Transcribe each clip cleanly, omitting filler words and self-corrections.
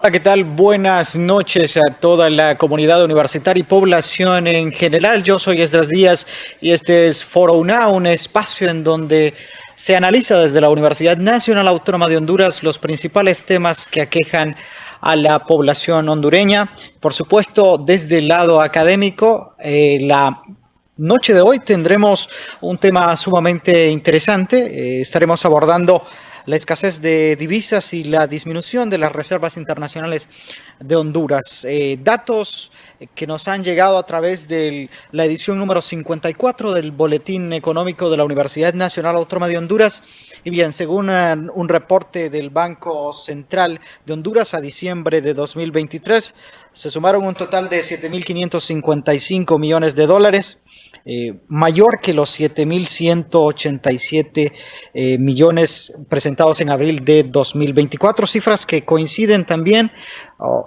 Hola, ¿qué tal? Buenas noches a toda la comunidad universitaria y población en general. Yo soy Esdras Díaz y este es Foro UNA, un espacio en donde se analiza desde la Universidad Nacional Autónoma de Honduras los principales temas que aquejan a la población hondureña. Por supuesto, desde el lado académico, la noche de hoy tendremos un tema sumamente interesante. Estaremos abordando la escasez de divisas y la disminución de las reservas internacionales de Honduras. Datos que nos han llegado a través de la edición número 54 del Boletín Económico de la Universidad Nacional Autónoma de Honduras. Y bien, según un reporte del Banco Central de Honduras a diciembre de 2023, se sumaron un total de 7.555 millones de dólares. Mayor que los 7.187 millones presentados en abril de 2024, cifras que coinciden también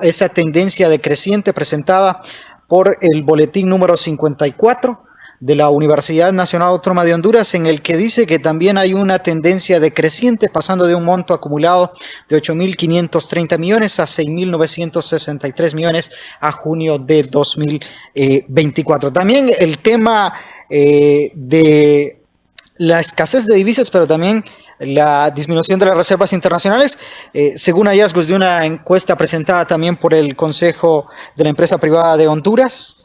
esa tendencia decreciente presentada por el boletín número 54 de la Universidad Nacional Autónoma de Honduras, en el que dice que también hay una tendencia decreciente, pasando de un monto acumulado de 8.530 millones a 6.963 millones a junio de 2024. También el tema de la escasez de divisas, pero también la disminución de las reservas internacionales, según hallazgos de una encuesta presentada también por el Consejo de la Empresa Privada de Honduras.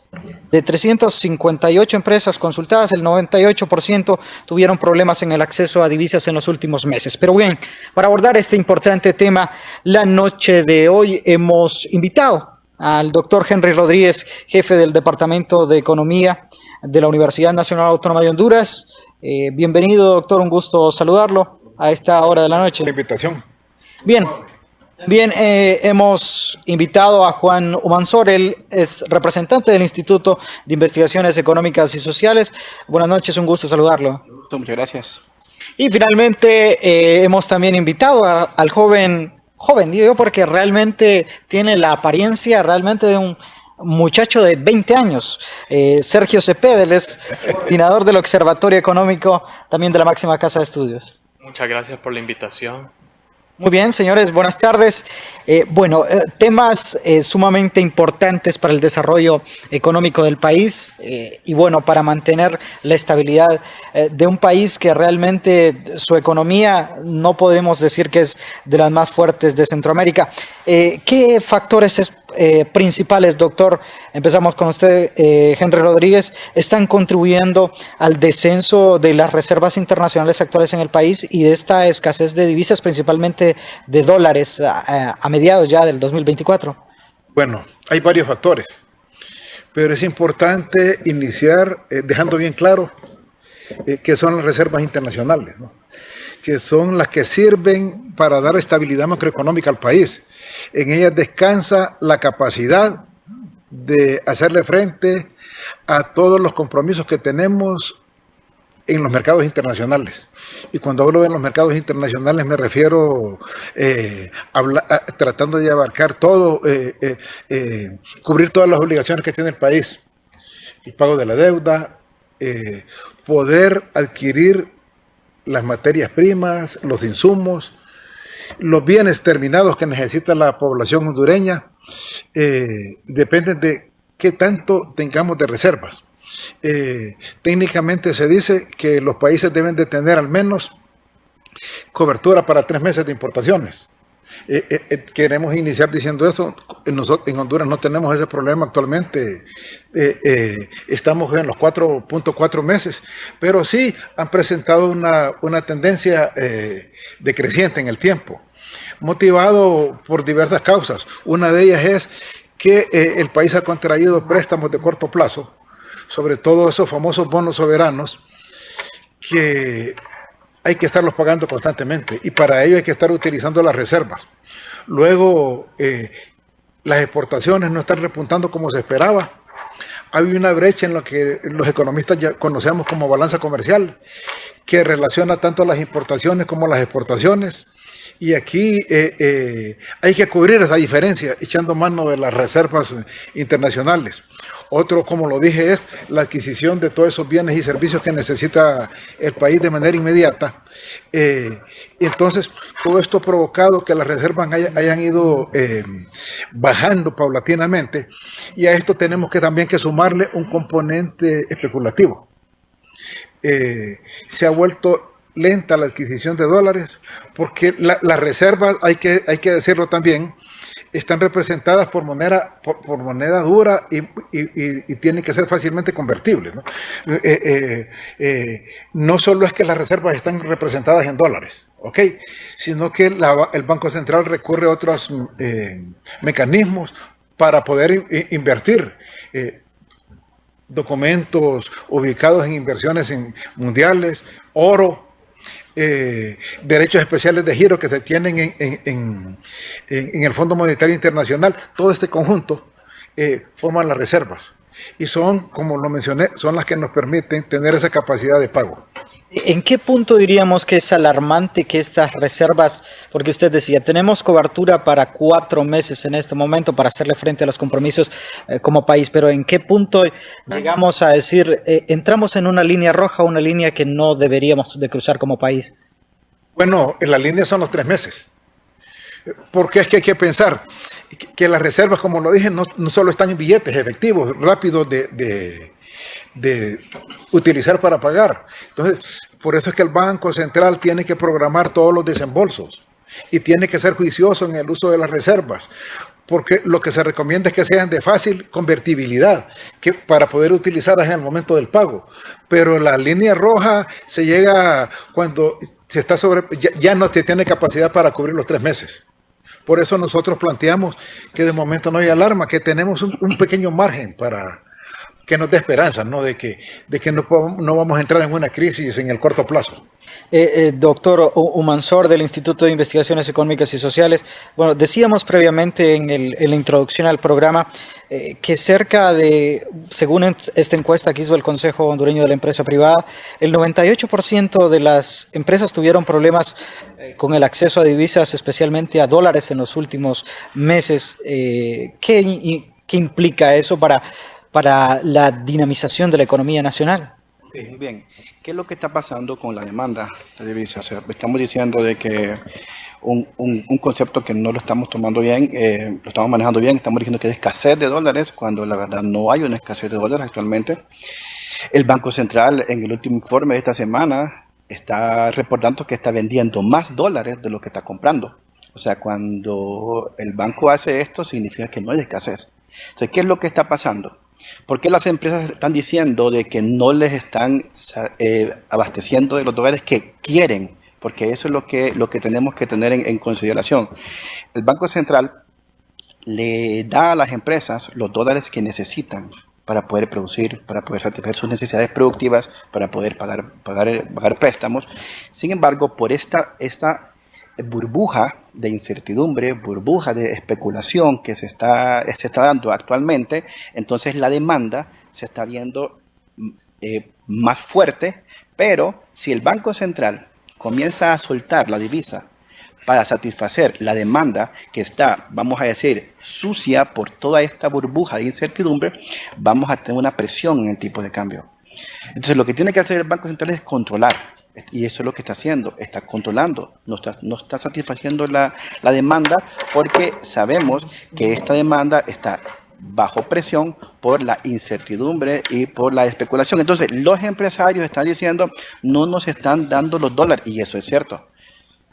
De 358 empresas consultadas, el 98% tuvieron problemas en el acceso a divisas en los últimos meses. Pero bien, para abordar este importante tema, la noche de hoy hemos invitado al doctor Henry Rodríguez, jefe del Departamento de Economía de la Universidad Nacional Autónoma de Honduras. Bienvenido, doctor, un gusto saludarlo a esta hora de la noche. La invitación. Bien. Hemos invitado a Juan Humansor, él es representante del Instituto de Investigaciones Económicas y Sociales. Buenas noches, un gusto saludarlo. Muchas gracias. Y finalmente hemos también invitado al joven, digo yo, porque realmente tiene la apariencia realmente de un muchacho de 20 años, Sergio Cepeda, él es coordinador del Observatorio Económico, también de la máxima casa de estudios. Muchas gracias por la invitación. Muy bien, señores, buenas tardes. Temas sumamente importantes para el desarrollo económico del país y bueno, para mantener la estabilidad de un país que realmente su economía no podemos decir que es de las más fuertes de Centroamérica. ¿Qué factores principales, doctor? Empezamos con usted, Henry Rodríguez, están contribuyendo al descenso de las reservas internacionales actuales en el país y de esta escasez de divisas, principalmente de dólares, a mediados ya del 2024? Bueno, hay varios factores, pero es importante iniciar dejando bien claro que son las reservas internacionales, ¿no? Que son las que sirven para dar estabilidad macroeconómica al país. En ellas descansa la capacidad de hacerle frente a todos los compromisos que tenemos en los mercados internacionales. Y cuando hablo de los mercados internacionales me refiero tratando de abarcar todo, cubrir todas las obligaciones que tiene el país. El pago de la deuda, poder adquirir las materias primas, los insumos, los bienes terminados que necesita la población hondureña, dependen de qué tanto tengamos de reservas. Técnicamente se dice que los países deben de tener al menos cobertura para 3 meses de importaciones. Queremos iniciar diciendo eso. En Honduras no tenemos ese problema actualmente. Estamos en los 4.4 meses, pero sí han presentado una tendencia decreciente en el tiempo, motivado por diversas causas. Una de ellas es que el país ha contraído préstamos de corto plazo, sobre todo esos famosos bonos soberanos, que hay que estarlos pagando constantemente y para ello hay que estar utilizando las reservas. Luego, las exportaciones no están repuntando como se esperaba. Hay una brecha en lo que los economistas ya conocemos como balanza comercial, que relaciona tanto las importaciones como las exportaciones. Y aquí hay que cubrir esa diferencia echando mano de las reservas internacionales. Otro, como lo dije, es la adquisición de todos esos bienes y servicios que necesita el país de manera inmediata. Entonces, todo esto ha provocado que las reservas hayan ido bajando paulatinamente, y a esto tenemos que también que sumarle un componente especulativo. Se ha vuelto lenta la adquisición de dólares porque las reservas, hay que decirlo también, están representadas por moneda dura y tienen que ser fácilmente convertibles, ¿no? No solo es que las reservas están representadas en dólares, ¿ok? Sino que el Banco Central recurre a otros mecanismos para poder invertir. Documentos ubicados en inversiones mundiales, oro, derechos especiales de giro que se tienen en el Fondo Monetario Internacional. Todo este conjunto forman las reservas y son, como lo mencioné, son las que nos permiten tener esa capacidad de pago. ¿En qué punto diríamos que es alarmante que estas reservas, porque usted decía, tenemos cobertura para 4 meses en este momento para hacerle frente a los compromisos como país, pero en qué punto llegamos a decir, entramos en una línea roja, una línea que no deberíamos de cruzar como país? Bueno, en la línea son los 3 meses. Porque es que hay que pensar que las reservas, como lo dije, no solo están en billetes efectivos, rápidos de utilizar para pagar. Entonces, por eso es que el Banco Central tiene que programar todos los desembolsos y tiene que ser juicioso en el uso de las reservas, porque lo que se recomienda es que sean de fácil convertibilidad, que para poder utilizarlas en el momento del pago. Pero la línea roja se llega cuando se está ya no se tiene capacidad para cubrir los 3 meses. Por eso nosotros planteamos que de momento no hay alarma, que tenemos un pequeño margen para que nos dé esperanza, ¿no? De que no vamos a entrar en una crisis en el corto plazo. Doctor Humansor del Instituto de Investigaciones Económicas y Sociales, bueno, decíamos previamente en la introducción al programa que cerca de, según esta encuesta que hizo el Consejo Hondureño de la Empresa Privada, el 98% de las empresas tuvieron problemas con el acceso a divisas, especialmente a dólares en los últimos meses. ¿Qué implica eso para la dinamización de la economía nacional? Muy bien. ¿Qué es lo que está pasando con la demanda de divisas? O sea, estamos diciendo de que un concepto que no lo estamos tomando bien, lo estamos manejando bien, estamos diciendo que hay escasez de dólares, cuando la verdad no hay una escasez de dólares actualmente. El Banco Central, en el último informe de esta semana, está reportando que está vendiendo más dólares de lo que está comprando. O sea, cuando el banco hace esto, significa que no hay escasez. Entonces, ¿qué es lo que está pasando? ¿Por qué las empresas están diciendo de que no les están abasteciendo de los dólares que quieren? Porque eso es lo que tenemos que tener en consideración. El Banco Central le da a las empresas los dólares que necesitan para poder producir, para poder satisfacer sus necesidades productivas, para poder pagar préstamos. Sin embargo, por esta burbuja de incertidumbre, burbuja de especulación que se está dando actualmente, entonces la demanda se está viendo más fuerte, pero si el Banco Central comienza a soltar la divisa para satisfacer la demanda que está, vamos a decir, sucia por toda esta burbuja de incertidumbre, vamos a tener una presión en el tipo de cambio. Entonces lo que tiene que hacer el Banco Central es controlar. Y eso es lo que está haciendo, está controlando, no está satisfaciendo la demanda, porque sabemos que esta demanda está bajo presión por la incertidumbre y por la especulación. Entonces los empresarios están diciendo, no nos están dando los dólares, y eso es cierto.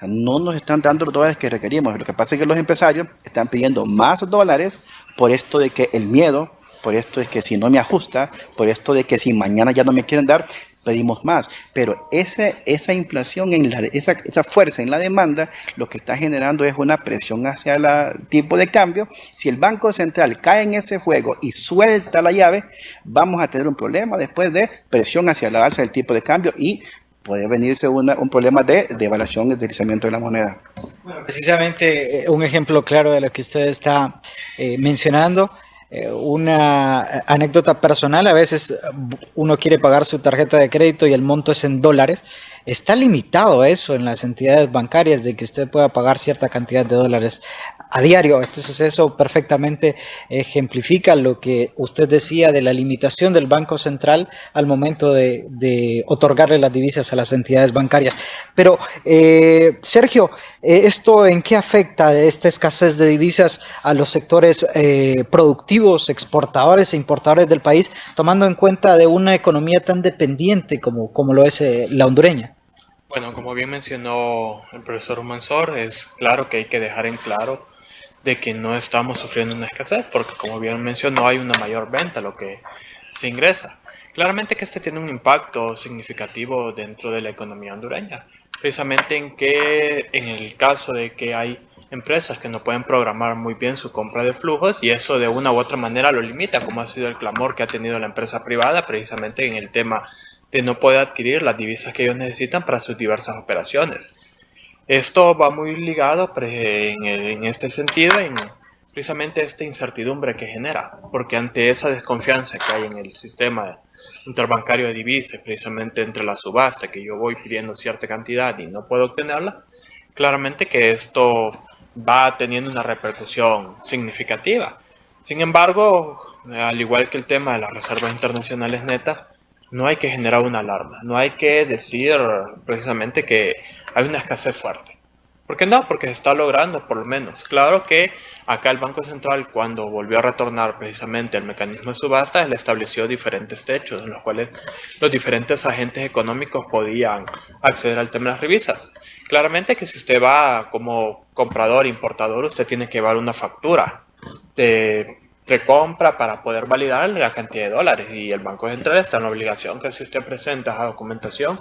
No nos están dando los dólares que requerimos. Lo que pasa es que los empresarios están pidiendo más dólares por esto de que el miedo, por esto de que si no me ajusta, por esto de que si mañana ya no me quieren dar, pedimos más. Pero esa inflación, esa fuerza en la demanda, lo que está generando es una presión hacia el tipo de cambio. Si el Banco Central cae en ese juego y suelta la llave, vamos a tener un problema después de presión hacia la alza del tipo de cambio y puede venirse un problema de devaluación y deslizamiento de la moneda. Bueno, precisamente un ejemplo claro de lo que usted está mencionando Una anécdota personal, a veces uno quiere pagar su tarjeta de crédito y el monto es en dólares. Está limitado eso en las entidades bancarias de que usted pueda pagar cierta cantidad de dólares a diario. Entonces eso perfectamente ejemplifica lo que usted decía de la limitación del Banco Central al momento de otorgarle las divisas a las entidades bancarias. Pero, Sergio, ¿esto en qué afecta esta escasez de divisas a los sectores productivos, exportadores e importadores del país, tomando en cuenta de una economía tan dependiente como lo es la hondureña? Bueno, como bien mencionó el profesor Humansor, es claro que hay que dejar en claro de que no estamos sufriendo una escasez, porque como bien mencionó, hay una mayor venta, lo que se ingresa. Claramente que este tiene un impacto significativo dentro de la economía hondureña, precisamente en el caso de que hay empresas que no pueden programar muy bien su compra de flujos y eso de una u otra manera lo limita, como ha sido el clamor que ha tenido la empresa privada precisamente en el tema de no poder adquirir las divisas que ellos necesitan para sus diversas operaciones. Esto va muy ligado en este sentido en precisamente esta incertidumbre que genera, porque ante esa desconfianza que hay en el sistema interbancario de divisas, precisamente entre la subasta, que yo voy pidiendo cierta cantidad y no puedo obtenerla, claramente que esto va teniendo una repercusión significativa. Sin embargo, al igual que el tema de las reservas internacionales netas, no hay que generar una alarma, no hay que decir precisamente que hay una escasez fuerte. ¿Por qué no? Porque se está logrando por lo menos. Claro que acá el Banco Central, cuando volvió a retornar precisamente el mecanismo de subasta, le estableció diferentes techos en los cuales los diferentes agentes económicos podían acceder al tema de las divisas. Claramente que si usted va como comprador, importador, usted tiene que llevar una factura de compra para poder validar la cantidad de dólares y el Banco Central está en la obligación que si usted presenta esa documentación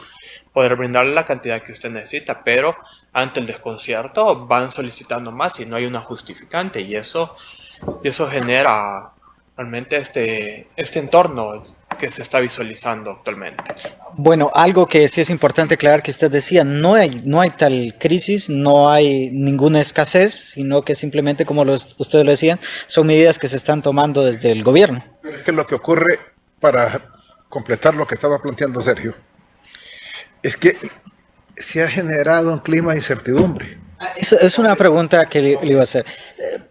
poder brindarle la cantidad que usted necesita, pero ante el desconcierto van solicitando más y no hay una justificante y eso genera realmente este entorno que se está visualizando actualmente. Bueno, algo que sí es importante aclarar que usted decía, no hay tal crisis, no hay ninguna escasez, sino que simplemente, como ustedes lo decían, son medidas que se están tomando desde el gobierno. Pero es que lo que ocurre, para completar lo que estaba planteando Sergio, es que se ha generado un clima de incertidumbre. Eso es una pregunta que le iba a hacer.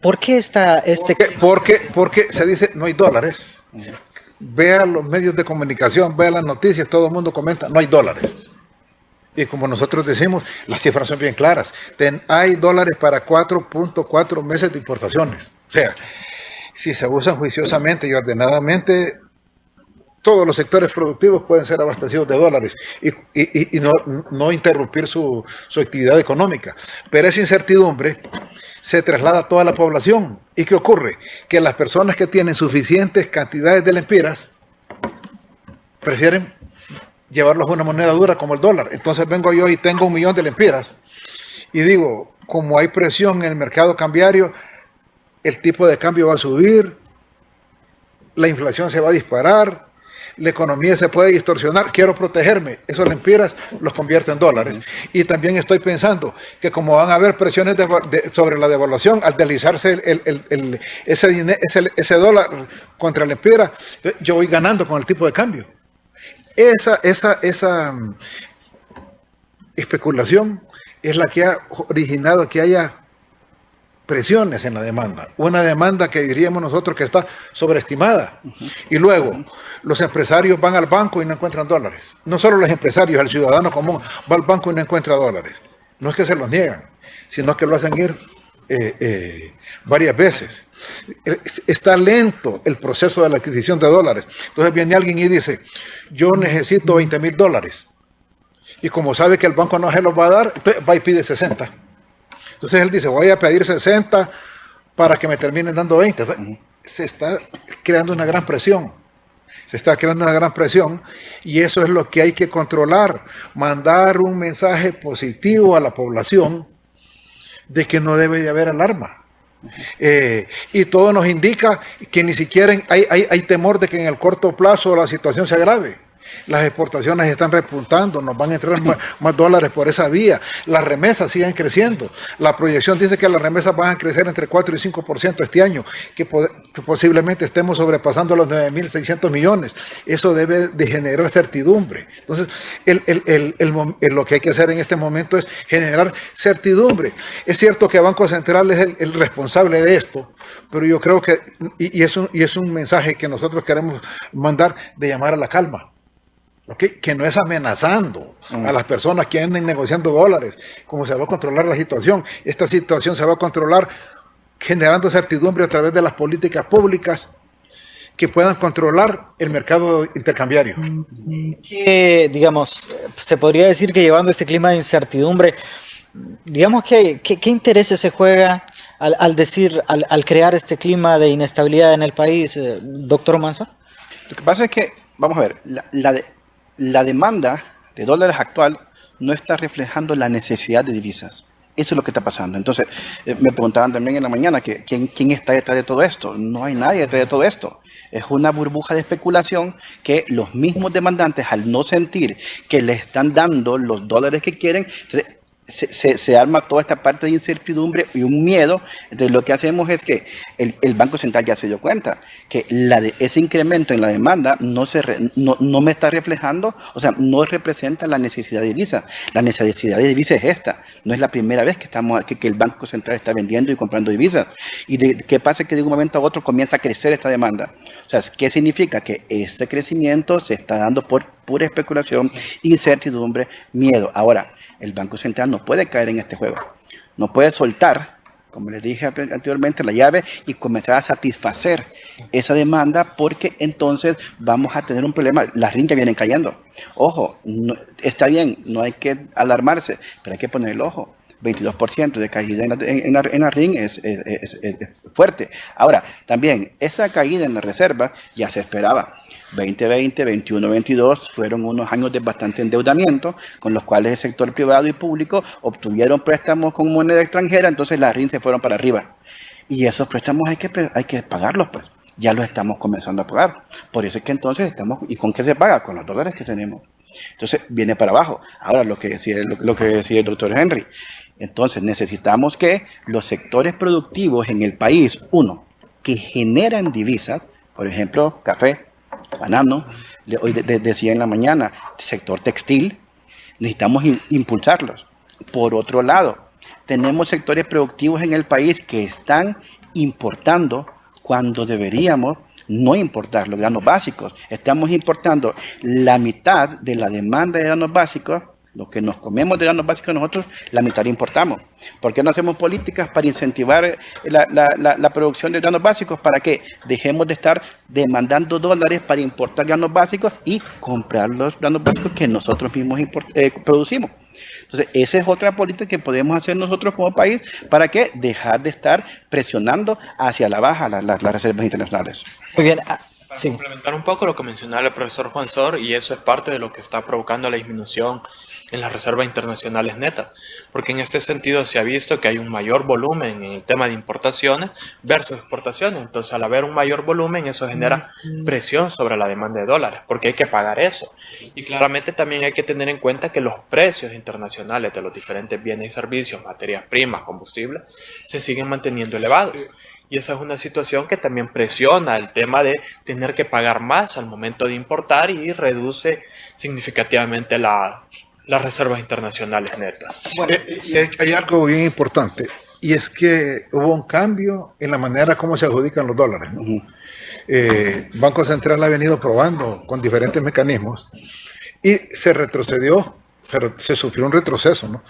¿Por qué está Porque se dice no hay dólares. Vea los medios de comunicación, vea las noticias, todo el mundo comenta, no hay dólares. Y como nosotros decimos, las cifras son bien claras. Hay dólares para 4.4 meses de importaciones. O sea, si se usan juiciosamente y ordenadamente, todos los sectores productivos pueden ser abastecidos de dólares y no interrumpir su actividad económica. Pero esa incertidumbre se traslada a toda la población. ¿Y qué ocurre? Que las personas que tienen suficientes cantidades de lempiras prefieren llevarlos a una moneda dura como el dólar. Entonces vengo yo y tengo 1 millón de lempiras y digo, como hay presión en el mercado cambiario, el tipo de cambio va a subir, la inflación se va a disparar, la economía se puede distorsionar, quiero protegerme, esos lempiras los convierto en dólares. Y también estoy pensando que como van a haber presiones sobre la devaluación, al deslizarse ese dólar contra el lempira, yo voy ganando con el tipo de cambio. Esa especulación es la que ha originado que haya presiones en la demanda, una demanda que diríamos nosotros que está sobreestimada. Y luego, los empresarios van al banco y no encuentran dólares. No solo los empresarios, el ciudadano común va al banco y no encuentra dólares. No es que se los niegan, sino que lo hacen ir varias veces. Está lento el proceso de la adquisición de dólares. Entonces viene alguien y dice, yo necesito $20,000. Y como sabe que el banco no se los va a dar, entonces va y pide 60. Entonces él dice, voy a pedir 60 para que me terminen dando 20. Entonces, se está creando una gran presión. Se está creando una gran presión y eso es lo que hay que controlar. Mandar un mensaje positivo a la población de que no debe de haber alarma. Y todo nos indica que ni siquiera hay temor de que en el corto plazo la situación se agrave. Las exportaciones están repuntando, nos van a entrar más dólares por esa vía. Las remesas siguen creciendo. La proyección dice que las remesas van a crecer entre 4 y 5% este año, que posiblemente estemos sobrepasando los 9.600 millones. Eso debe de generar certidumbre. Entonces, lo que hay que hacer en este momento es generar certidumbre. Es cierto que el Banco Central es el responsable de esto, pero yo creo que, y es un mensaje que nosotros queremos mandar, de llamar a la calma. ¿Okay? Que no es amenazando a las personas que anden negociando dólares, como se va a controlar la situación. Esta situación se va a controlar generando certidumbre a través de las políticas públicas que puedan controlar el mercado intercambiario. Que, digamos, se podría decir que llevando este clima de incertidumbre, digamos que ¿qué intereses se juega al crear este clima de inestabilidad en el país, doctor Manso? Lo que pasa es que, vamos a ver, la demanda de dólares actual no está reflejando la necesidad de divisas. Eso es lo que está pasando. Entonces, me preguntaban también en la mañana que quién está detrás de todo esto. No hay nadie detrás de todo esto. Es una burbuja de especulación que los mismos demandantes, al no sentir que le están dando los dólares que quieren, se arma toda esta parte de incertidumbre y un miedo. Entonces lo que hacemos es que el Banco Central ya se dio cuenta que ese incremento en la demanda no me está reflejando, o sea, no representa la necesidad de divisa. La necesidad de divisa es esta. No es la primera vez que el Banco Central está vendiendo y comprando divisas. ¿Y qué pasa? Que de un momento a otro comienza a crecer esta demanda. O sea, ¿qué significa? Que este crecimiento se está dando por pura especulación, incertidumbre, miedo. Ahora, el Banco Central no puede caer en este juego. No puede soltar, como les dije anteriormente, la llave y comenzar a satisfacer esa demanda, porque entonces vamos a tener un problema. Las RIN ya vienen cayendo. Ojo, está bien, no hay que alarmarse, pero hay que poner el ojo. 22% de caída en la RIN es fuerte. Ahora, también esa caída en la reserva ya se esperaba. 2020, 21, 22 fueron unos años de bastante endeudamiento, con los cuales el sector privado y público obtuvieron préstamos con moneda extranjera, entonces las RIN se fueron para arriba. Y esos préstamos hay que pagarlos, pues. Ya los estamos comenzando a pagar. Por eso es que entonces ¿y con qué se paga? Con los dólares que tenemos. Entonces viene para abajo. Ahora lo que decía el doctor Henry. Entonces necesitamos que los sectores productivos en el país, que generan divisas, por ejemplo, café, banano, hoy decía en la mañana, sector textil, necesitamos impulsarlos. Por otro lado, tenemos sectores productivos en el país que están importando cuando deberíamos no importar los granos básicos. Estamos importando la mitad de la demanda de granos básicos. Lo que nos comemos de granos básicos nosotros, la mitad lo importamos. ¿Por qué no hacemos políticas para incentivar la producción de granos básicos? Para que dejemos de estar demandando dólares para importar granos básicos y comprar los granos básicos que nosotros mismos producimos. Entonces, esa es otra política que podemos hacer nosotros como país para que dejar de estar presionando hacia la baja las reservas internacionales. Muy bien. Para complementar un poco lo que mencionaba el profesor Juan Sor, y eso es parte de lo que está provocando la disminución en las reservas internacionales netas, porque en este sentido se ha visto que hay un mayor volumen en el tema de importaciones versus exportaciones. Entonces, al haber un mayor volumen, eso genera presión sobre la demanda de dólares, porque hay que pagar eso. Y claramente también hay que tener en cuenta que los precios internacionales de los diferentes bienes y servicios, materias primas, combustibles, se siguen manteniendo elevados. Y esa es una situación que también presiona el tema de tener que pagar más al momento de importar y reduce significativamente las reservas internacionales netas. Bueno, hay algo bien importante, y es que hubo un cambio en la manera como se adjudican los dólares, ¿no? Banco Central ha venido probando con diferentes mecanismos y se retrocedió. Se sufrió un retroceso, ¿no?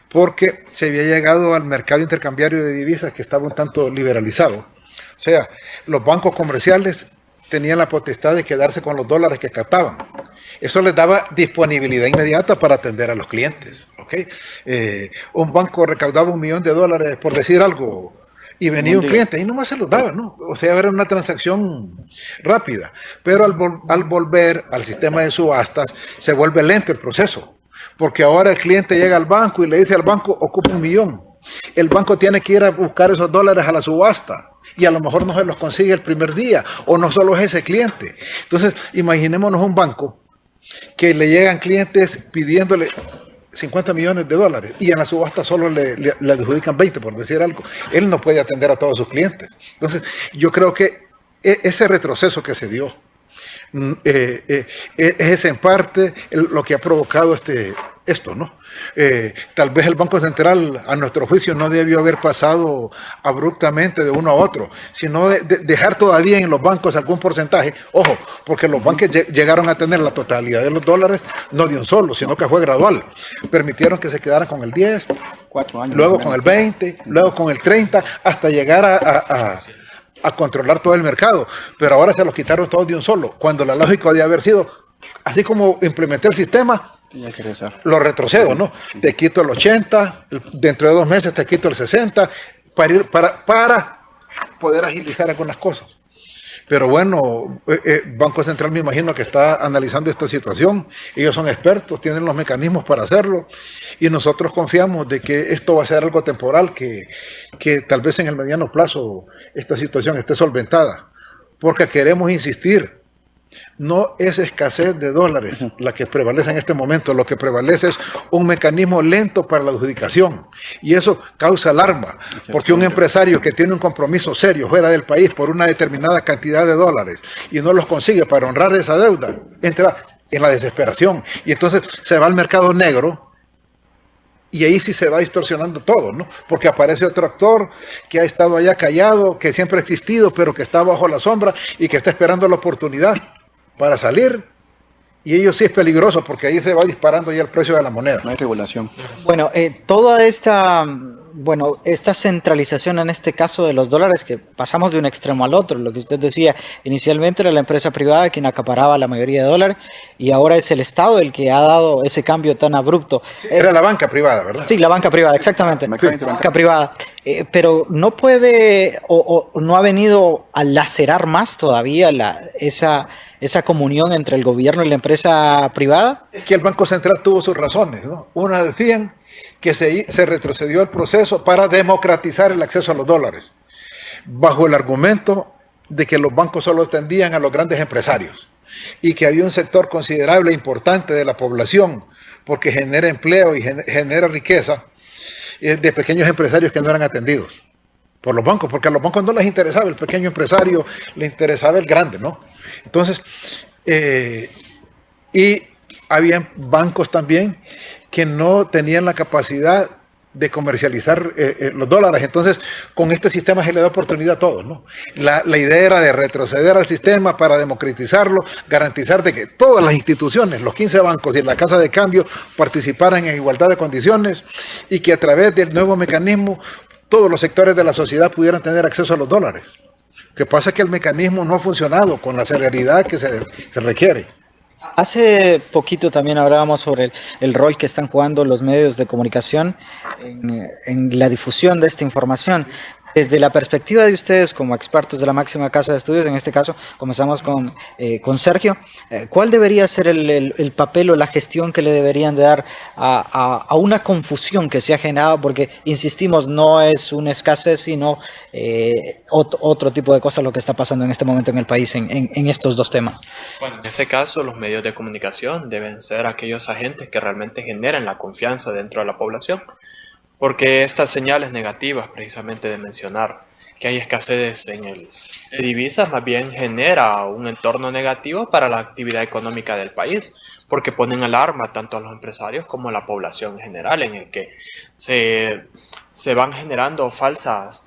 Porque se había llegado al mercado intercambiario de divisas que estaba un tanto liberalizado. O sea, los bancos comerciales tenían la potestad de quedarse con los dólares que captaban. Eso les daba disponibilidad inmediata para atender a los clientes. ¿Okay? Un banco recaudaba $1 millón, por decir algo, y venía un cliente y nomás se los daba, ¿no? O sea, era una transacción rápida. Pero al volver al sistema de subastas, se vuelve lento el proceso. Porque ahora el cliente llega al banco y le dice al banco, ocupa $1 millón. El banco tiene que ir a buscar esos dólares a la subasta. y a lo mejor no se los consigue el primer día, o no solo es ese cliente. Entonces, imaginémonos un banco que le llegan clientes pidiéndole 50 millones de dólares y en la subasta solo le adjudican 20, por decir algo. Él no puede atender a todos sus clientes. Entonces, yo creo que ese retroceso que se dio es en parte lo que ha provocado esto, ¿no? Tal vez el Banco Central, a nuestro juicio, no debió haber pasado abruptamente de uno a otro, sino de dejar todavía en los bancos algún porcentaje. Ojo, porque los bancos llegaron a tener la totalidad de los dólares, no de un solo, sino que fue gradual. Permitieron que se quedaran con el 10, 4 años, luego con el 20, luego con el 30, hasta llegar a controlar todo el mercado, pero ahora se los quitaron todos de un solo, cuando la lógica debe haber sido, así como implementé el sistema, lo retrocedo, ¿no? Te quito el 80, dentro de 2 meses te quito el 60, para poder agilizar algunas cosas. Pero bueno, Banco Central me imagino que está analizando esta situación. Ellos son expertos, tienen los mecanismos para hacerlo y nosotros confiamos de que esto va a ser algo temporal, que tal vez en el mediano plazo esta situación esté solventada. Porque queremos insistir, no es escasez de dólares la que prevalece en este momento, lo que prevalece es un mecanismo lento para la adjudicación y eso causa alarma, porque un empresario que tiene un compromiso serio fuera del país por una determinada cantidad de dólares y no los consigue para honrar esa deuda, entra en la desesperación y entonces se va al mercado negro y ahí sí se va distorsionando todo, ¿no? Porque aparece otro actor que ha estado allá callado, que siempre ha existido, pero que está bajo la sombra y que está esperando la oportunidad para salir, y ello sí es peligroso porque ahí se va disparando ya el precio de la moneda. No hay regulación. Bueno, toda esta centralización en este caso de los dólares, que pasamos de un extremo al otro, lo que usted decía, inicialmente era la empresa privada quien acaparaba la mayoría de dólares y ahora es el Estado el que ha dado ese cambio tan abrupto. Era la banca privada, ¿verdad? Sí, la banca privada, exactamente. La banca privada. Pero no puede o no ha venido a lacerar más todavía esa comunión entre el gobierno y la empresa privada. Es que el Banco Central tuvo sus razones, ¿no? Una decían que se retrocedió el proceso para democratizar el acceso a los dólares, bajo el argumento de que los bancos solo atendían a los grandes empresarios y que había un sector considerable e importante de la población, porque genera empleo y genera riqueza, de pequeños empresarios que no eran atendidos por los bancos, porque a los bancos no les interesaba el pequeño empresario, le interesaba el grande, ¿no? Entonces, y había bancos también que no tenían la capacidad de comercializar los dólares. Entonces, con este sistema se le da oportunidad a todos, ¿no? La idea era de retroceder al sistema para democratizarlo, garantizar de que todas las instituciones, los 15 bancos y la Casa de Cambio participaran en igualdad de condiciones y que a través del nuevo mecanismo todos los sectores de la sociedad pudieran tener acceso a los dólares. Lo que pasa es que el mecanismo no ha funcionado con la celeridad que se requiere. Hace poquito también hablábamos sobre el rol que están jugando los medios de comunicación en la difusión de esta información. Desde la perspectiva de ustedes como expertos de la máxima casa de estudios, en este caso comenzamos con Sergio, ¿cuál debería ser el papel o la gestión que le deberían de dar a una confusión que se ha generado? Porque, insistimos, no es una escasez, sino otro tipo de cosas lo que está pasando en este momento en el país en estos dos temas. Bueno, en este caso los medios de comunicación deben ser aquellos agentes que realmente generen la confianza dentro de la población. Porque estas señales negativas, precisamente de mencionar que hay escasez de divisas, más bien genera un entorno negativo para la actividad económica del país, porque ponen alarma tanto a los empresarios como a la población en general, en el que se van generando falsas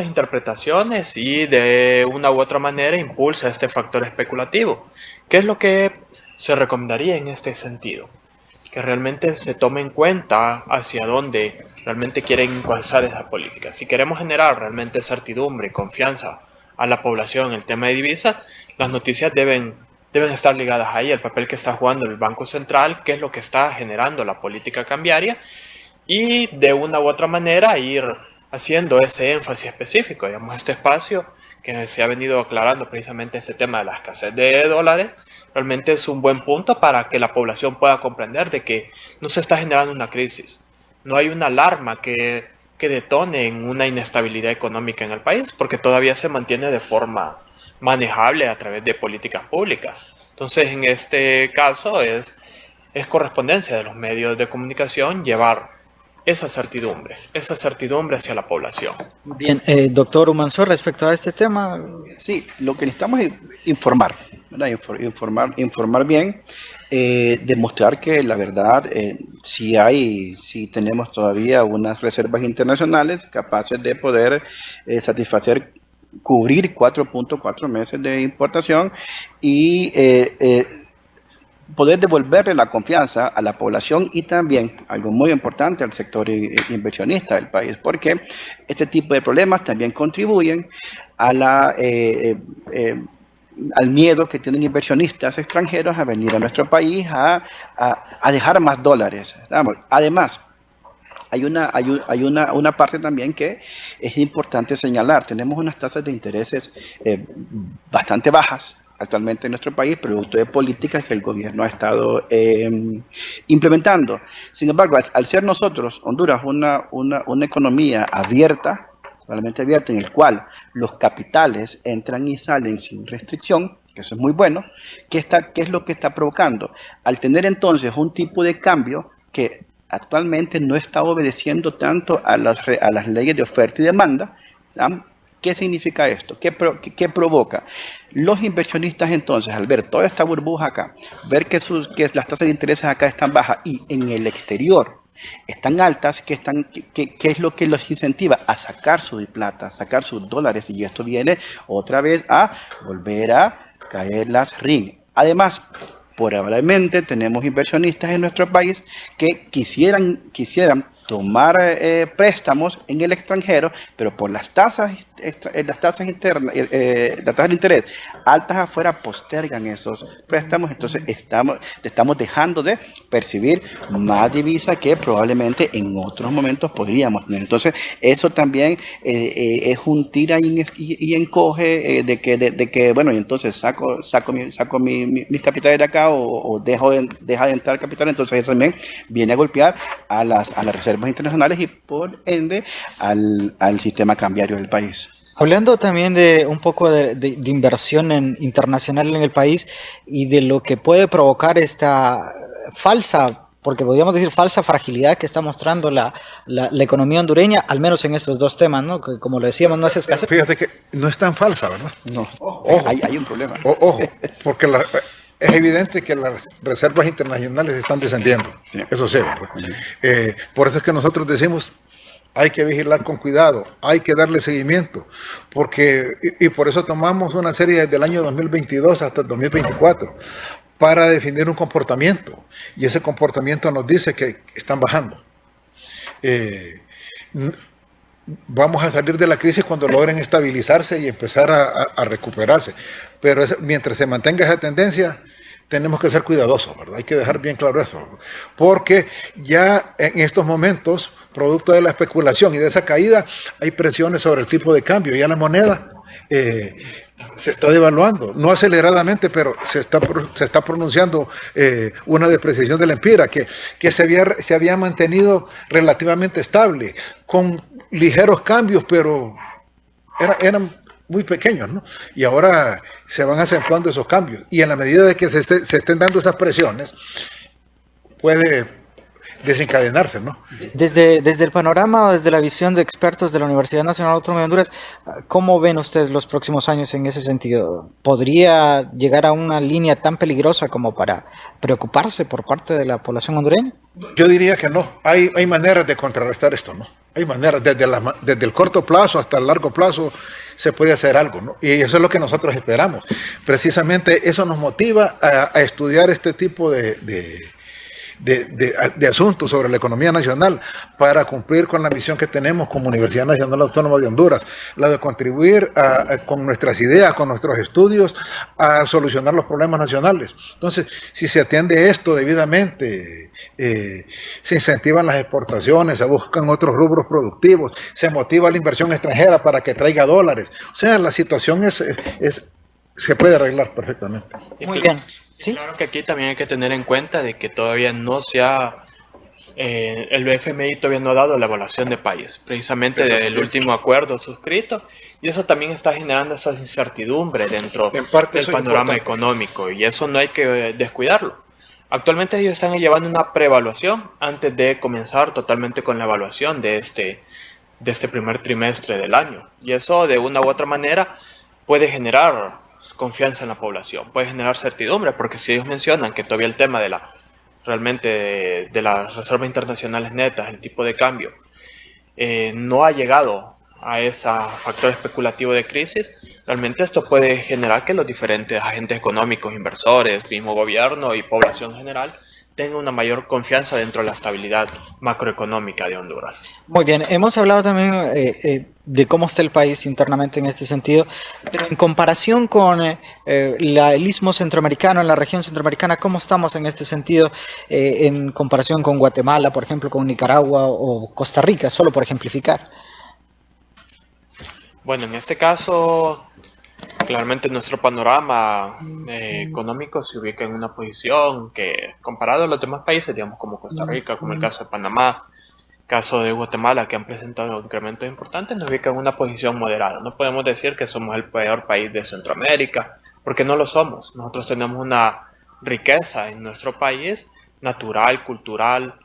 interpretaciones y de una u otra manera impulsa este factor especulativo. ¿Qué es lo que se recomendaría en este sentido? Que realmente se tome en cuenta hacia dónde realmente quieren impulsar esa política. Si queremos generar realmente certidumbre y confianza a la población en el tema de divisas, las noticias deben estar ligadas ahí, el papel que está jugando el Banco Central, qué es lo que está generando la política cambiaria, y de una u otra manera ir haciendo ese énfasis específico, digamos, este espacio que se ha venido aclarando precisamente este tema de la escasez de dólares, realmente es un buen punto para que la población pueda comprender de que no se está generando una crisis, no hay una alarma que que detone en una inestabilidad económica en el país, porque todavía se mantiene de forma manejable a través de políticas públicas. Entonces, en este caso es correspondencia de los medios de comunicación llevar esa certidumbre hacia la población. Bien, doctor Humansor, respecto a este tema. Sí, lo que necesitamos es informar, ¿verdad? Informar bien, demostrar que la verdad, si tenemos todavía unas reservas internacionales capaces de poder cubrir 4.4 meses de importación y poder devolverle la confianza a la población y también, algo muy importante, al sector inversionista del país, porque este tipo de problemas también contribuyen a al miedo que tienen inversionistas extranjeros a venir a nuestro país a dejar más dólares. Además, hay una parte también que es importante señalar. Tenemos unas tasas de intereses bastante bajas actualmente en nuestro país, producto de políticas que el gobierno ha estado implementando. Sin embargo, al ser nosotros, Honduras, una economía abierta, totalmente abierta, en el cual los capitales entran y salen sin restricción, que eso es muy bueno, ¿qué es lo que está provocando? Al tener entonces un tipo de cambio que actualmente no está obedeciendo tanto a las leyes de oferta y demanda, ¿sí? ¿Qué significa esto? ¿Qué provoca? Los inversionistas entonces, al ver toda esta burbuja acá, ver que las tasas de intereses acá están bajas y en el exterior están altas, ¿qué es lo que los incentiva? A sacar su plata, a sacar sus dólares, y esto viene otra vez a volver a caer las RIN. Además, probablemente tenemos inversionistas en nuestro país que quisieran tomar préstamos en el extranjero, pero por las tasas internas, las tasas de interés altas afuera postergan esos préstamos, entonces estamos dejando de percibir más divisa que probablemente en otros momentos podríamos tener. Entonces, eso también es un tira y encoge de que, bueno, y entonces saco mis capitales de acá o deja de entrar capital, entonces eso también viene a golpear a las reservas internacionales y por ende al sistema cambiario del país. Hablando también de un poco de inversión internacional en el país y de lo que puede provocar esta falsa, porque podríamos decir falsa fragilidad que está mostrando la economía hondureña, al menos en estos dos temas, ¿no? Que como lo decíamos, no es escasez. Fíjate que no es tan falsa, ¿verdad? No, ojo, hay un problema. Ojo, porque es evidente que las reservas internacionales están descendiendo. Sí. Eso sí, ¿verdad? Por eso es que nosotros decimos, hay que vigilar con cuidado, hay que darle seguimiento, porque, y por eso tomamos una serie desde el año 2022 hasta el 2024 para definir un comportamiento, y ese comportamiento nos dice que están bajando. Vamos a salir de la crisis cuando logren estabilizarse y empezar a recuperarse, pero mientras se mantenga esa tendencia, tenemos que ser cuidadosos, ¿verdad? Hay que dejar bien claro eso, porque ya en estos momentos, producto de la especulación y de esa caída, hay presiones sobre el tipo de cambio. Ya la moneda se está devaluando, no aceleradamente, pero se está pronunciando una depreciación de la empira que se había mantenido relativamente estable, con ligeros cambios, pero eran muy pequeños, ¿no? Y ahora se van acentuando esos cambios. Y en la medida de que se estén dando esas presiones, puede desencadenarse, ¿no? Desde el panorama, desde la visión de expertos de la Universidad Nacional Autónoma de Honduras, ¿cómo ven ustedes los próximos años en ese sentido? ¿Podría llegar a una línea tan peligrosa como para preocuparse por parte de la población hondureña? Yo diría que no. Hay maneras de contrarrestar esto, ¿no? Hay maneras, desde el corto plazo hasta el largo plazo se puede hacer algo, ¿no? Y eso es lo que nosotros esperamos. Precisamente eso nos motiva a estudiar este tipo de asuntos sobre la economía nacional para cumplir con la misión que tenemos como Universidad Nacional Autónoma de Honduras, la de contribuir con nuestras ideas, con nuestros estudios, a solucionar los problemas nacionales. Entonces, si se atiende esto debidamente, se incentivan las exportaciones, se buscan otros rubros productivos, se motiva la inversión extranjera para que traiga dólares. O sea, la situación se puede arreglar perfectamente. Muy bien. ¿Sí? Claro que aquí también hay que tener en cuenta de que todavía no se ha el FMI todavía no ha dado la evaluación de país, precisamente del último acuerdo suscrito, y eso también está generando esa incertidumbre dentro del panorama económico, y eso no hay que descuidarlo. Actualmente ellos están llevando una preevaluación antes de comenzar totalmente con la evaluación de este primer trimestre del año, y eso de una u otra manera puede generar confianza en la población, puede generar certidumbre, porque si ellos mencionan que todavía el tema de de las reservas internacionales netas, el tipo de cambio, no ha llegado a ese factor especulativo de crisis, realmente esto puede generar que los diferentes agentes económicos, inversores, mismo gobierno y población general tengan una mayor confianza dentro de la estabilidad macroeconómica de Honduras. Muy bien, hemos hablado también de cómo está el país internamente en este sentido, pero en comparación con el istmo centroamericano, en la región centroamericana, ¿cómo estamos en este sentido en comparación con Guatemala, por ejemplo, con Nicaragua o Costa Rica, solo por ejemplificar? Bueno, en este caso, claramente nuestro panorama económico se ubica en una posición que, comparado a los demás países, digamos como Costa Rica, como el caso de Panamá, caso de Guatemala, que han presentado incrementos importantes, nos ubica en una posición moderada. No podemos decir que somos el peor país de Centroamérica, porque no lo somos. Nosotros tenemos una riqueza en nuestro país, natural, cultural,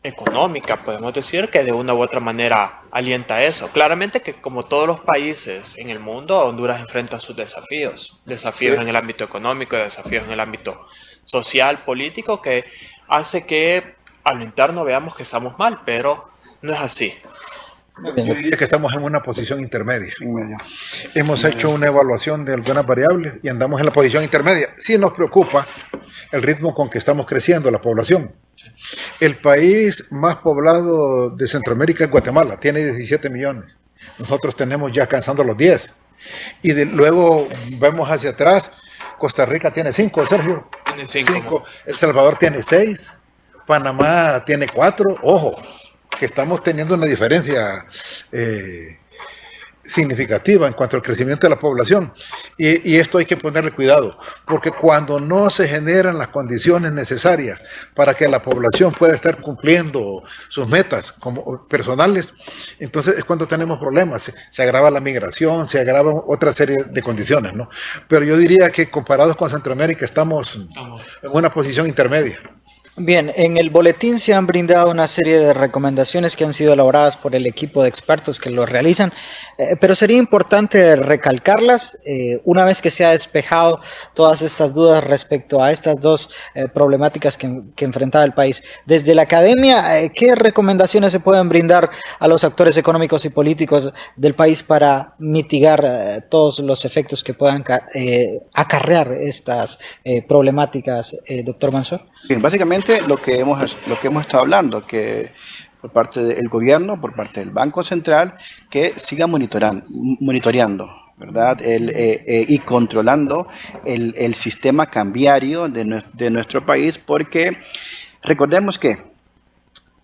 económica, podemos decir, que de una u otra manera alienta eso. Claramente que como todos los países en el mundo, Honduras enfrenta sus desafíos en el ámbito económico, desafíos en el ámbito social, político, que hace que a lo interno veamos que estamos mal, pero no es así. Yo diría que estamos en una posición intermedia. Hemos hecho una evaluación de algunas variables y andamos en la posición intermedia. Sí nos preocupa el ritmo con que estamos creciendo la población. El país más poblado de Centroamérica es Guatemala, tiene 17 millones. Nosotros tenemos ya alcanzando los 10. Y luego vemos hacia atrás, Costa Rica tiene 5, Sergio. Tiene 5. El Salvador tiene 6. Panamá tiene 4. Ojo, que estamos teniendo una diferencia significativa en cuanto al crecimiento de la población, y esto hay que ponerle cuidado, porque cuando no se generan las condiciones necesarias para que la población pueda estar cumpliendo sus metas como personales, entonces es cuando tenemos problemas, se agrava la migración, se agrava otra serie de condiciones, ¿no? Pero yo diría que comparados con Centroamérica estamos en una posición intermedia. Bien, en el boletín se han brindado una serie de recomendaciones que han sido elaboradas por el equipo de expertos que lo realizan, pero sería importante recalcarlas una vez que se ha despejado todas estas dudas respecto a estas dos problemáticas que enfrentaba el país. Desde la academia, ¿qué recomendaciones se pueden brindar a los actores económicos y políticos del país para mitigar todos los efectos que puedan acarrear estas problemáticas, doctor Manzor? Bien, básicamente lo que hemos estado hablando, que por parte del gobierno, por parte del Banco Central, que siga monitoreando, ¿verdad? Y controlando el sistema cambiario de nuestro país, porque recordemos que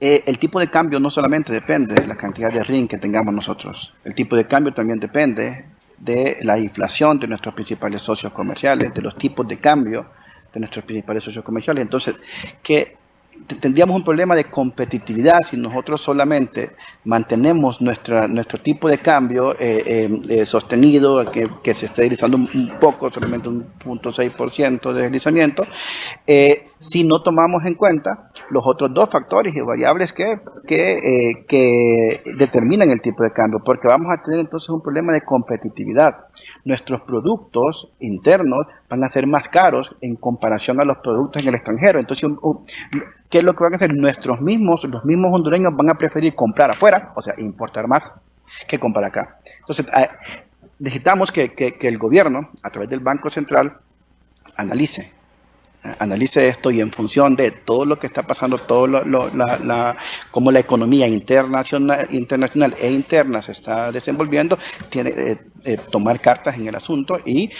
el tipo de cambio no solamente depende de la cantidad de RIN que tengamos nosotros, el tipo de cambio también depende de la inflación de nuestros principales socios comerciales, de los tipos de cambio de nuestros principales socios comerciales. Entonces, que tendríamos un problema de competitividad si nosotros solamente mantenemos nuestro tipo de cambio sostenido, que se está deslizando un poco, solamente un 0.6% de deslizamiento, si no tomamos en cuenta los otros dos factores y variables que determinan el tipo de cambio, porque vamos a tener entonces un problema de competitividad. Nuestros productos internos van a ser más caros en comparación a los productos en el extranjero. Entonces, ¿qué es lo que van a hacer? Los mismos hondureños van a preferir comprar afuera, o sea, importar más, que comprar acá. Entonces, necesitamos que el gobierno, a través del Banco Central, analice esto, y en función de todo lo que está pasando, cómo la economía internacional e interna se está desenvolviendo, tiene tomar cartas en el asunto y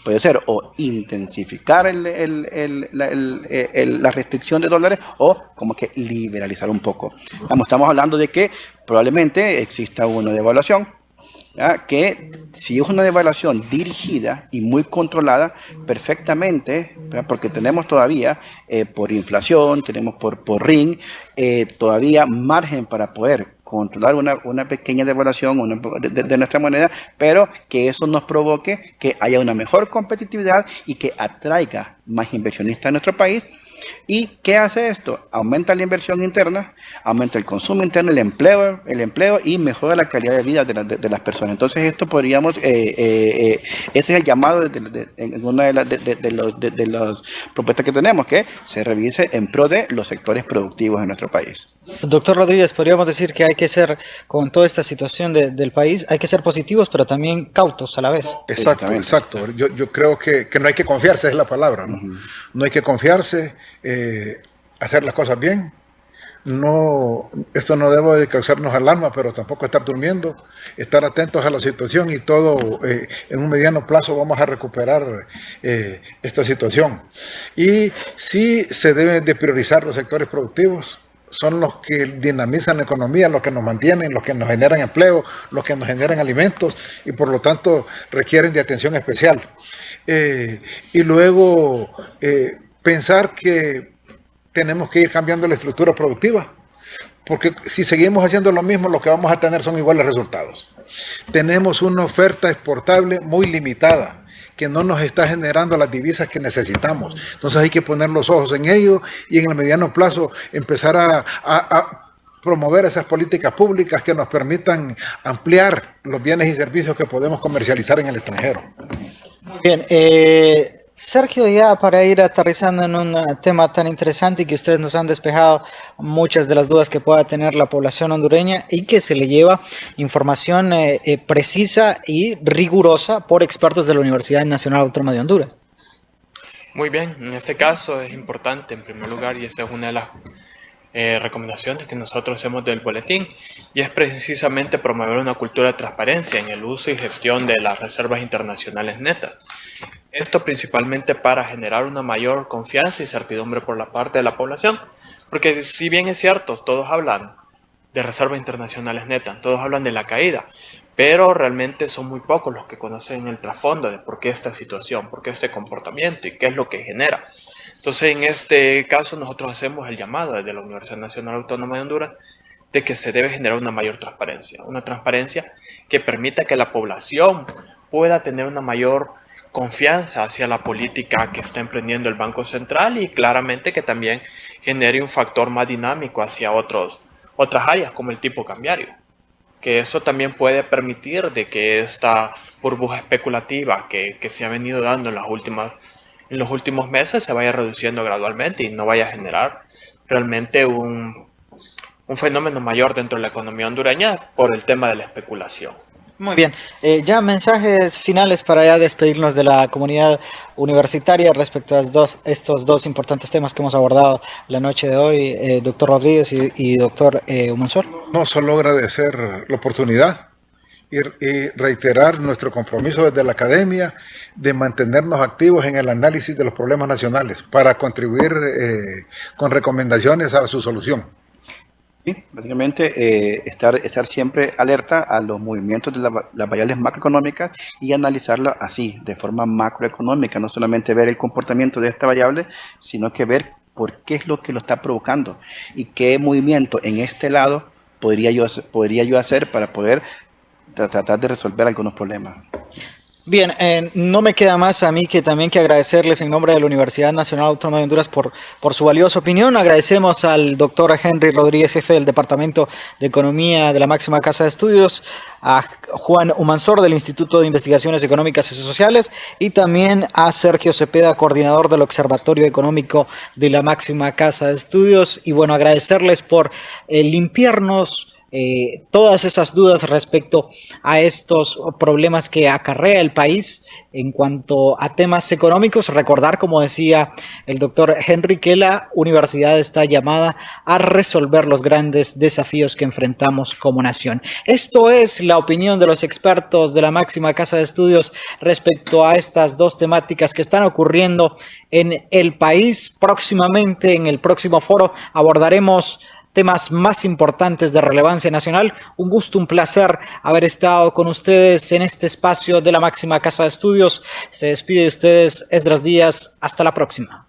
puede ser o intensificar la restricción de dólares o como que liberalizar un poco. Estamos hablando de que probablemente exista una devaluación. ¿ya? Que si es una devaluación dirigida y muy controlada, perfectamente, ¿ya? Porque tenemos todavía por inflación, tenemos por RIN, todavía margen para poder controlar una pequeña devaluación de nuestra moneda, pero que eso nos provoque que haya una mejor competitividad y que atraiga más inversionistas a nuestro país. ¿Y qué hace esto? Aumenta la inversión interna, aumenta el consumo interno, el empleo y mejora la calidad de vida de las personas. Entonces esto podríamos, ese es el llamado en una de las propuestas que tenemos, que se revise en pro de los sectores productivos en nuestro país. Doctor Rodríguez, podríamos decir que hay que ser, con toda esta situación del país, hay que ser positivos, pero también cautos a la vez. Exacto. Yo creo que no hay que confiarse, es la palabra, ¿no? Uh-huh. No hay que confiarse, hacer las cosas bien. No, esto no debe de causarnos alarma, pero tampoco estar durmiendo, estar atentos a la situación y todo, en un mediano plazo vamos a recuperar esta situación. Y sí se deben de priorizar los sectores productivos. Son los que dinamizan la economía, los que nos mantienen, los que nos generan empleo, los que nos generan alimentos y por lo tanto requieren de atención especial. Y luego pensar que tenemos que ir cambiando la estructura productiva, porque si seguimos haciendo lo mismo, lo que vamos a tener son iguales resultados. Tenemos una oferta exportable muy limitada, que no nos está generando las divisas que necesitamos. Entonces hay que poner los ojos en ello y en el mediano plazo empezar a promover esas políticas públicas que nos permitan ampliar los bienes y servicios que podemos comercializar en el extranjero. Bien, Sergio, ya para ir aterrizando en un tema tan interesante y que ustedes nos han despejado muchas de las dudas que pueda tener la población hondureña y que se le lleva información precisa y rigurosa por expertos de la Universidad Nacional Autónoma de Honduras. Muy bien, en este caso es importante en primer lugar, y esta es una de las recomendaciones que nosotros hacemos del boletín, y es precisamente promover una cultura de transparencia en el uso y gestión de las reservas internacionales netas. Esto principalmente para generar una mayor confianza y certidumbre por la parte de la población, porque si bien es cierto, todos hablan de reservas internacionales netas, todos hablan de la caída, pero realmente son muy pocos los que conocen el trasfondo de por qué esta situación, por qué este comportamiento y qué es lo que genera. Entonces, en este caso, nosotros hacemos el llamado desde la Universidad Nacional Autónoma de Honduras de que se debe generar una mayor transparencia, una transparencia que permita que la población pueda tener una mayor confianza hacia la política que está emprendiendo el Banco Central y claramente que también genere un factor más dinámico hacia otras áreas como el tipo cambiario, que eso también puede permitir de que esta burbuja especulativa que se ha venido dando en los últimos meses se vaya reduciendo gradualmente y no vaya a generar realmente un fenómeno mayor dentro de la economía hondureña por el tema de la especulación. Muy bien, ya mensajes finales para ya despedirnos de la comunidad universitaria respecto a estos dos importantes temas que hemos abordado la noche de hoy, doctor Rodríguez y doctor Humansor. No, solo agradecer la oportunidad y reiterar nuestro compromiso desde la academia de mantenernos activos en el análisis de los problemas nacionales para contribuir con recomendaciones a su solución. Sí, básicamente estar siempre alerta a los movimientos de las variables macroeconómicas y analizarlo así, de forma macroeconómica, no solamente ver el comportamiento de esta variable, sino que ver por qué es lo que lo está provocando y qué movimiento en este lado podría yo hacer para poder tratar de resolver algunos problemas. Bien, no me queda más a mí que también que agradecerles en nombre de la Universidad Nacional Autónoma de Honduras por su valiosa opinión. Agradecemos al doctor Henry Rodríguez, jefe del Departamento de Economía de la máxima casa de estudios, a Juan Humansor del Instituto de Investigaciones Económicas y Sociales y también a Sergio Cepeda, coordinador del Observatorio Económico de la máxima casa de estudios. Y bueno, agradecerles por limpiarnos todas esas dudas respecto a estos problemas que acarrea el país en cuanto a temas económicos. Recordar, como decía el doctor Henry, que la universidad está llamada a resolver los grandes desafíos que enfrentamos como nación. Esto es la opinión de los expertos de la máxima casa de estudios respecto a estas dos temáticas que están ocurriendo en el país. Próximamente, en el próximo foro, abordaremos temas más importantes de relevancia nacional. Un gusto, un placer haber estado con ustedes en este espacio de la máxima casa de estudios. Se despide de ustedes Esdras Díaz. Hasta la próxima.